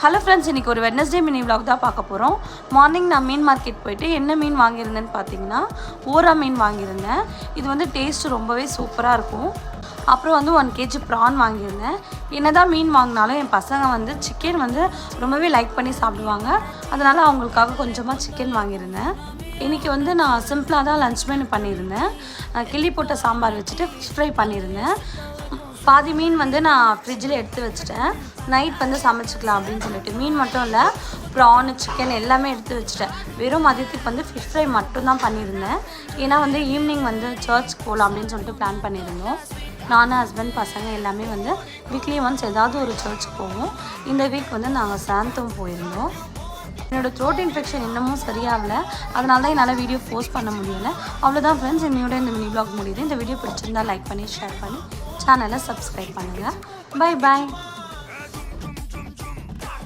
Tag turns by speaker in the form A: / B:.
A: Hello friends, இன்றைக்கி ஒரு Wednesday mini vlog தான் பார்க்க போகிறோம். மார்னிங் நான் மீன் மார்க்கெட் போயிட்டு என்ன மீன் வாங்கியிருந்தேன்னு பார்த்தீங்கன்னா ஊரா மீன் வாங்கியிருந்தேன். இது வந்து டேஸ்ட்டு ரொம்பவே சூப்பராக இருக்கும். அப்புறம் வந்து 1 kg ப்ரான் வாங்கியிருந்தேன். என்னதான் மீன் வாங்கினாலும் என் பசங்க வந்து சிக்கன் வந்து ரொம்பவே லைக் பண்ணி சாப்பிடுவாங்க. அதனால் அவங்களுக்காக கொஞ்சமாக சிக்கன் வாங்கியிருந்தேன். இன்றைக்கி வந்து நான் சிம்பிளாக தான் லன்ச் மெனு பண்ணியிருந்தேன். கிள்ளி போட்ட சாம்பார் வச்சுட்டு ஃபிஷ் ஃப்ரை பண்ணியிருந்தேன். பாதி மீன் வந்து நான் ஃப்ரிட்ஜில் எடுத்து வச்சுட்டேன். நைட் வந்து சமைச்சிக்கலாம் அப்படின்னு சொல்லிட்டு மீன் மட்டும் இல்லை, ப்ரான் சிக்கன் எல்லாமே எடுத்து வச்சுட்டேன். வெறும் மதியத்துக்கு வந்து ஃபிஷ் ஃப்ரை மட்டும்தான் பண்ணியிருந்தேன். ஏன்னா வந்து ஈவினிங் வந்து சர்ச் போகலாம் அப்படின்னு சொல்லிட்டு பிளான் பண்ணியிருந்தோம். நானும் ஹஸ்பண்ட் பசங்க எல்லாமே வந்து வீக்லி ஒன்ஸ் ஏதாவது ஒரு சர்ச்சுக்கு போவோம். இந்த வீக் வந்து நாங்கள் சாந்தம் போயிருந்தோம். என்னோடய த்ரோட் இன்ஃபெக்ஷன் இன்னமும் சரியாகலை. அதனால தான் என்னால் வீடியோ போஸ்ட் பண்ண முடியலை. அவ்வளோதான் ஃப்ரெண்ட்ஸ், என்னோட இந்த மினி vlog முடியுது. இந்த வீடியோ பிடிச்சிருந்தா லைக் பண்ணி ஷேர் பண்ணி சேனலை சப்ஸ்கிரைப் பண்ணுங்கள். Bye bye.